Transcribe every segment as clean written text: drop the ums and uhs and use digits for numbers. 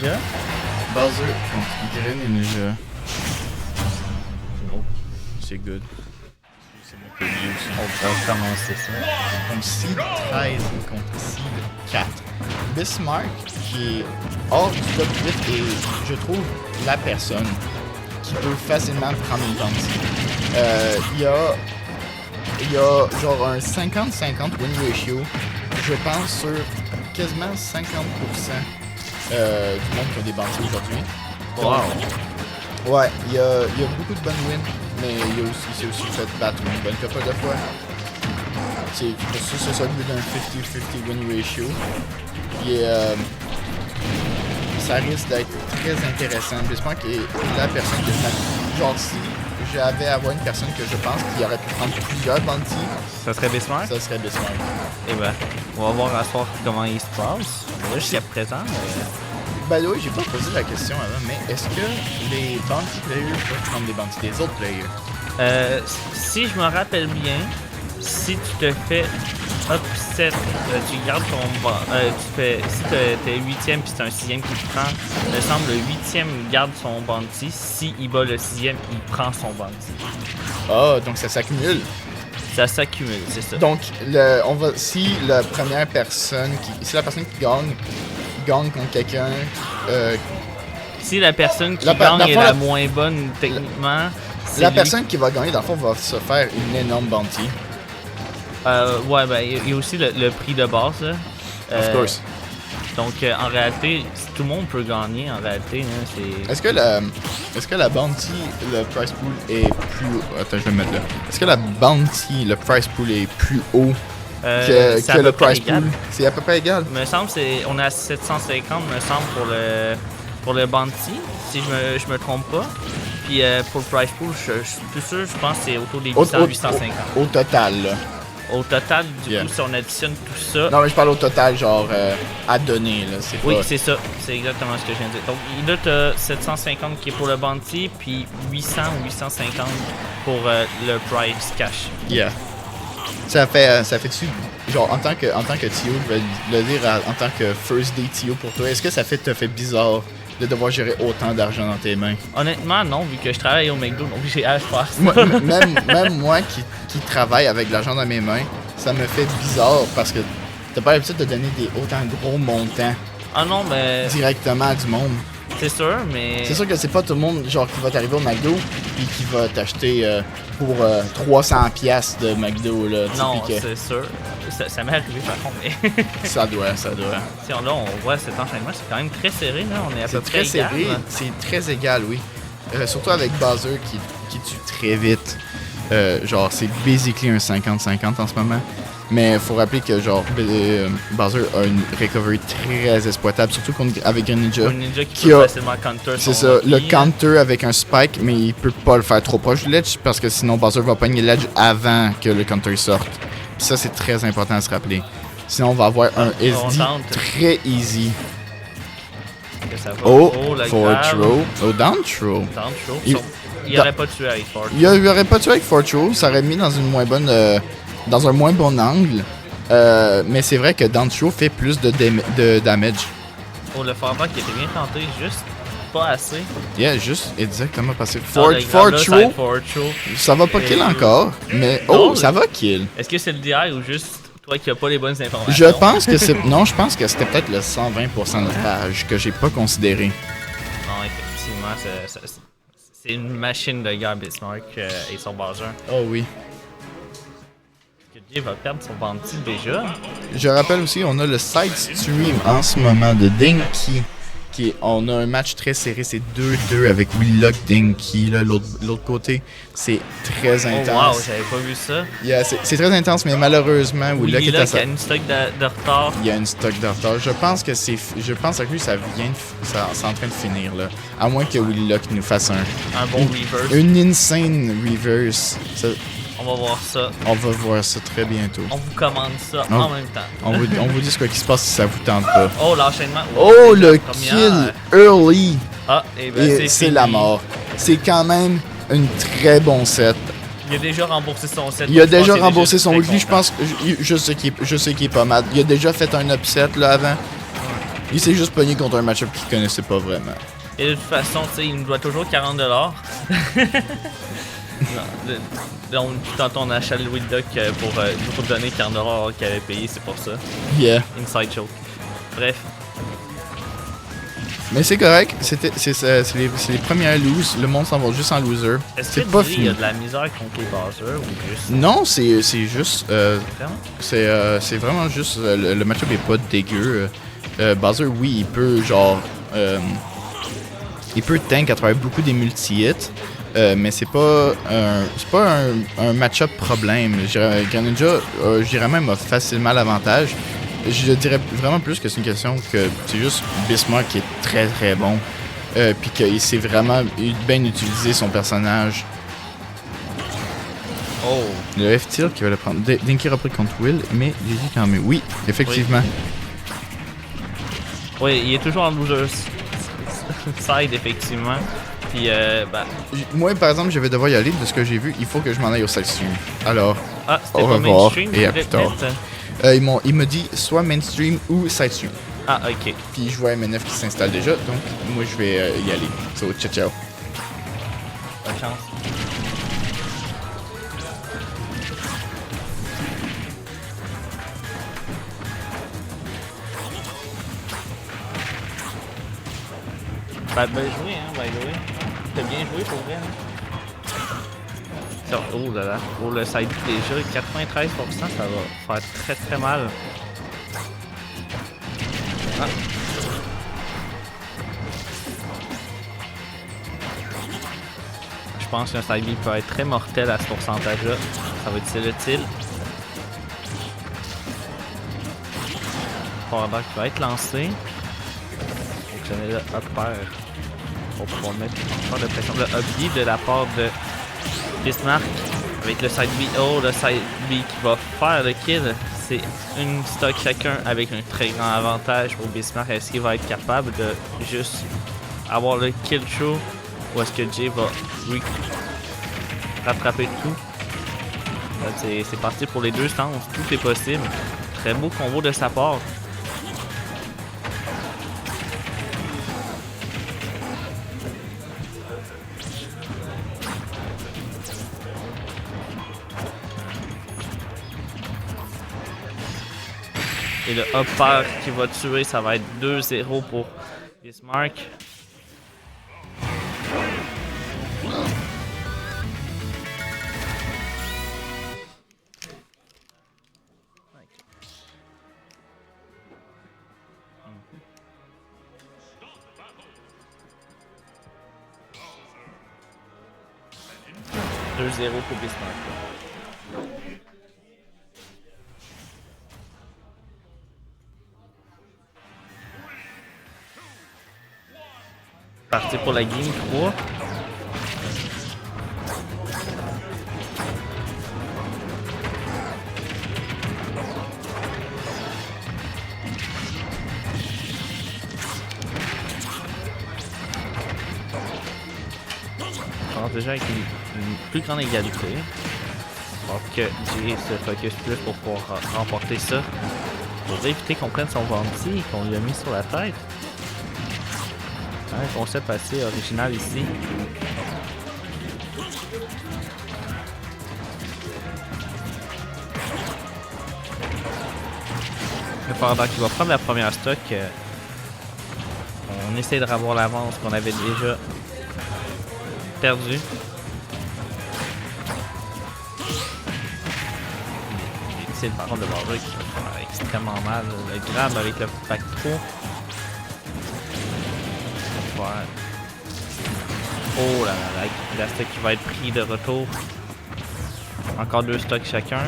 Ninja. Bowser contre Greninja. C'est good. On va commencer ça. Donc Seed 13 contre Seed 4. Bismarck qui est hors du top 8 et je trouve la personne qui peut facilement prendre une bounty. Il y a genre un 50-50 win ratio, je pense, sur quasiment 50% du monde qui a des bounties aujourd'hui. Wow! Ouais, il y a beaucoup de bonnes wins, mais il s'est aussi fait battre une bonne couple de fois. C'est ça le but d'un 50-50 win ratio. Et ça risque d'être très intéressant. J'espère que la personne que je... Genre, si j'avais à avoir une personne que je pense qui aurait pu prendre plusieurs bounties, Ça serait Bismarck? ça serait Bismarck. Eh ben, on va voir à soir comment il se passe. Là, jusqu'à présent, Ben oui, j'ai pas posé la question avant, mais est-ce que les bounty players peuvent prendre des bounties des autres players? si je me rappelle bien, si tu te fais upset, tu gardes ton... si t'es 8e puis c'est un 6e qui te prend, il me semble le 8e garde son bounty. Si il bat le 6e, il prend son bounty. Ah, donc ça s'accumule. Ça s'accumule, c'est ça. Donc, si la première personne si la personne qui gagne contre quelqu'un, Si la personne qui dans gagne le est fond, la moins bonne techniquement, c'est la lui. personne qui va gagner, dans le fond, va se faire une énorme bounty. Ouais, ben, il y a aussi le prix de base, là. Of course. Donc, en réalité, tout le monde peut gagner, en réalité, là, c'est... Est-ce que la bounty, le price pool est plus haut? Attends, je vais me mettre là. Est-ce que la bounty, le price pool est plus haut c'est à que peu le près price égal. pool? C'est à peu près égal. Me semble on est à 750, me semble, pour le bounty, si je me trompe pas. Puis pour le price pool, je suis plus sûr, je pense que c'est autour des 800-850. Au total, là. Au total, du Yeah. coup, si on additionne tout ça... Non, mais je parle au total, genre, à donner, là. C'est Oui, pas... c'est ça. C'est exactement ce que je viens de dire. Donc, là, t'as 750 qui est pour le bounty, puis 800 ou 850 pour le price cash. Yeah. Ça fait-tu, genre, en tant que TO, je vais le dire en tant que first day TO pour toi, est-ce que ça te fait bizarre de devoir gérer autant d'argent dans tes mains? Honnêtement, non, vu que je travaille au McDo, donc j'ai à faire ça. Même moi qui travaille avec de l'argent dans mes mains, ça me fait bizarre parce que t'as pas l'habitude de donner des autant gros montants Ah non, mais directement à du monde. c'est sûr, mais... C'est sûr que c'est pas tout le monde genre qui va t'arriver au McDo et qui va t'acheter pour 300$ de McDo là. Non, puis que c'est sûr. Ça m'est arrivé par contre, mais... ça doit. Si là, on voit cet enchaînement, c'est quand même très serré, là. On est à peu C'est près très serré, égal. c'est très égal, oui. Surtout avec Bowser qui tue très vite. Genre, c'est basically un 50-50 en ce moment. Mais faut rappeler que genre Bowser a une recovery très exploitable, surtout avec un ninja. Un ninja qui qui peut a- facilement counter C'est son ça, le ki. counter avec un spike, mais il peut pas le faire trop proche du ledge parce que sinon Bowser va pogner le ledge avant que le counter sorte. Puis ça, c'est très important à se rappeler. Sinon, on va avoir un on SD tente. très easy. Que ça va. Oh, le forward grab. throw. Oh, down throw. Down throw. Il- Il aurait pas tué avec Ford. Il aurait pas tué avec forward throw, ça aurait mis dans une moins bonne, dans un moins bon angle. Mais c'est vrai que down throw fait plus de damage. Oh, le fallback qui était bien tenté, juste pas assez. Yeah, juste exactement passé. Dans le Forward grab, là, ça va throw, être forward throw. ça va pas kill encore, mais Non, oh, ça va kill. Est-ce que c'est le DI ou juste toi qui as pas les bonnes informations? Je pense que c'est. Non, je pense que c'était peut-être le 120% de rage que j'ai pas considéré. Non, effectivement, c'est une machine de guerre Bismarck et son Bowser. Oh oui. Que Jay va perdre son bounty déjà. Je rappelle aussi, on a le side stream en ce moment de Dinky. On a un match très serré, c'est 2-2 avec Willock Dinky. L'autre côté, c'est très Oh wow, intense. j'avais pas vu ça. Yeah, c'est très intense, mais malheureusement, Willock est à Willock sa... a une stock de retard. Il y a une stock de retard. Je pense que lui, ça vient c'est en train de finir, là. À moins que Willock nous fasse Un bon reverse. une insane reverse. Ça, On va voir ça. on va voir ça très bientôt. On vous commande ça Oh. en même temps. On vous dit ce qui se passe si ça vous tente pas. Oh, l'enchaînement. Oh, déjà, le première. kill early! Ah, et ben Et c'est c'est fini. la mort. C'est quand même un très bon set. Il a déjà remboursé son set. Il a donc je pense déjà qu'il est remboursé son très weekly, je content. pense. Je sais qu'il est pas mal. Il a déjà fait un upset là avant. Il s'est juste pogné contre un match-up qu'il connaissait pas vraiment. Et de toute façon, tu sais, il nous doit toujours 40$. Donc, dans ton achat de Louis Duck pour donner 40$ qu'il avait payé, c'est pour ça. Yeah. Inside joke. Bref. Mais c'est correct, c'est les premières loses, le monde s'en va juste en loser. Est-ce C'est que pas Jay, il fini. y a de la misère contre les buzzers ou juste... Non, c'est juste. Vraiment? C'est vraiment juste. Le match-up est pas dégueu. Bowser, oui, il peut genre. Il peut tank à travers beaucoup des multi-hits. Mais c'est pas un match-up problème. Greninja, je dirais même, a facilement l'avantage. Je dirais vraiment plus que c'est une question que c'est juste Bismarck qui est très très bon. Puis qu'il sait vraiment bien utiliser son personnage. Oh! Le F-Tilt qui va le prendre. Dinky repris contre Will, mais j'ai dit quand même. Oui, effectivement. Oui, il est toujours en loser side, effectivement. Puis, Moi, par exemple, je vais devoir y aller. De ce que j'ai vu, il faut que je m'en aille au side stream. Alors, Ah, c'était au pas revoir mainstream, et à plus tard. peut-être? il m'a dit soit mainstream ou side stream. Ah, ok. Puis je vois MNF qui s'installe déjà, donc moi je vais y aller. So, ciao ciao. Bonne chance. Ben joué, hein, by the way. T'as bien joué pour vrai, hein? Ça, oh là là. Pour le side déjà, 93%, ça va faire très très mal. Ah. Je pense qu'un side B peut être très mortel à ce pourcentage-là. Ça va être utile. Powerback qui va être lancé. Fonctionner le up pair pour pouvoir mettre encore de pression. Le up B de la part de Bismarck avec le side B. Oh, le side B qui va faire le kill. C'est une stock chacun avec un très grand avantage pour Bismarck. Est-ce qu'il va être capable de juste avoir le kill show ou est-ce que Jay va rattraper tout? C'est parti pour les deux stances. Tout est possible. Très beau combo de sa part. Et le up pair qui va tuer, ça va être 2-0 pour Bismarck. « 2-0 pour Bismarck. Parti pour la game 3. On commence déjà avec une plus grande égalité. Alors que Jay se focus plus pour pouvoir remporter ça. Pour éviter qu'on prenne son bounty qu'on lui a mis sur la tête. Un concept assez original ici. Pendant qu'il va prendre la première stock, on essaie de revoir l'avance qu'on avait déjà perdu. C'est le parent de Bowser qui va faire extrêmement mal. Le grab avec le pack pro. Oh là là, la stock qui va être pris de retour. Encore deux stocks chacun.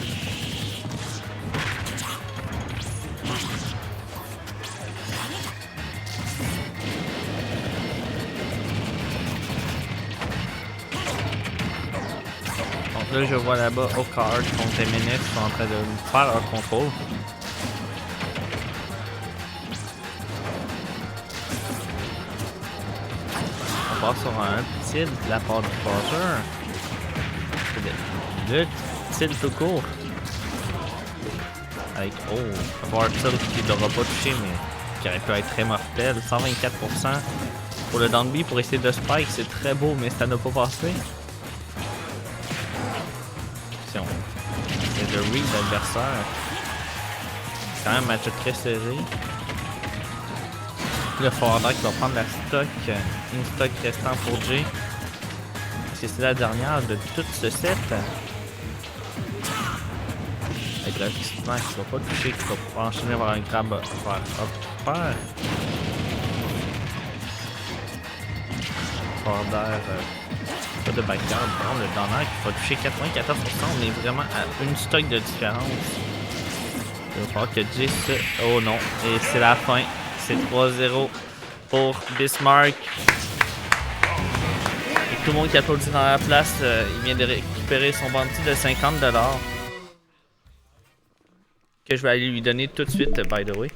Donc là, je vois là-bas Okard contre MNF qui sont en train de faire leur contrôle. On part sur un tilt de la part du Bowser. Le tilt tout court. Avec, oh, un Bar tilt qui ne l'aura pas touché, mais qui aurait pu être très mortel. 124% pour le down B pour essayer de spike, c'est très beau, mais ça n'a pas passé. Si on essaie de read l'adversaire, c'est quand même un match très serré. Le forward qui va prendre la stock, une stock restant pour Jay. C'est la dernière de tout ce set. Avec le smash qui va pas toucher, qui va pouvoir enchaîner vers un grab vers upper. Forward pas de backyard, bon, le down air qui va toucher 94%. On est vraiment à une stock de différence. Il va falloir que Jay se... Oh non, et c'est la fin. C'est 3-0 pour Bismarck. Et tout le monde qui applaudit dans la place, il vient de récupérer son bounty de 50$. Que je vais aller lui donner tout de suite, by the way.